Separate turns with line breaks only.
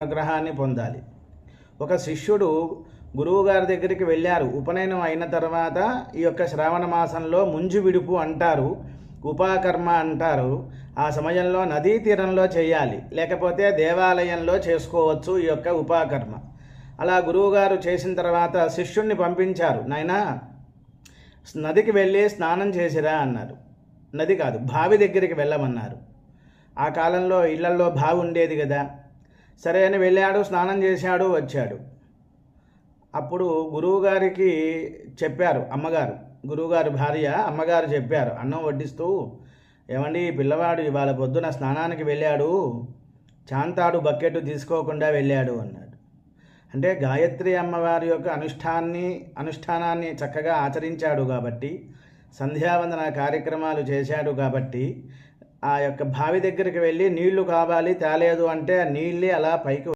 అనుగ్రహాన్ని పొందాలి. ఒక శిష్యుడు గురువుగారి దగ్గరికి వెళ్ళారు. ఉపనయనం అయిన తర్వాత ఈ యొక్క శ్రావణ మాసంలో ముంజు విడుపు అంటారు, ఉపాకర్మ అంటారు. ఆ సమయంలో నదీ తీరంలో చేయాలి, లేకపోతే దేవాలయంలో చేసుకోవచ్చు ఈ యొక్క ఉపాకర్మ. అలా గురువుగారు చేసిన తర్వాత శిష్యుణ్ణి పంపించారు. నాయనా, నదికి వెళ్ళి స్నానం చేసిరా అన్నారు. నది కాదు, బావి దగ్గరికి వెళ్ళమన్నారు. ఆ కాలంలో ఇళ్లల్లో బావి ఉండేది కదా. సరే అని వెళ్ళాడు, స్నానం చేశాడు, వచ్చాడు. అప్పుడు గురువుగారికి చెప్పారు అమ్మగారు, గురువుగారి భార్య అమ్మగారు చెప్పారు అన్నం వడ్డిస్తూ, ఏమండి, పిల్లవాడు ఇవాళ పొద్దున స్నానానికి వెళ్ళాడు, చాంతాడు బకెట్ తీసుకోకుండా వెళ్ళాడు అన్నాడు. అంటే గాయత్రి అమ్మవారి యొక్క అనుష్ఠానాన్ని చక్కగా ఆచరించాడు కాబట్టి, సంధ్యావందన కార్యక్రమాలు చేశాడు కాబట్టి, ఆ యొక్క బావి దగ్గరికి వెళ్ళి నీళ్లు కావాలి తేలేదు అంటే ఆ నీళ్ళే అలా పైకి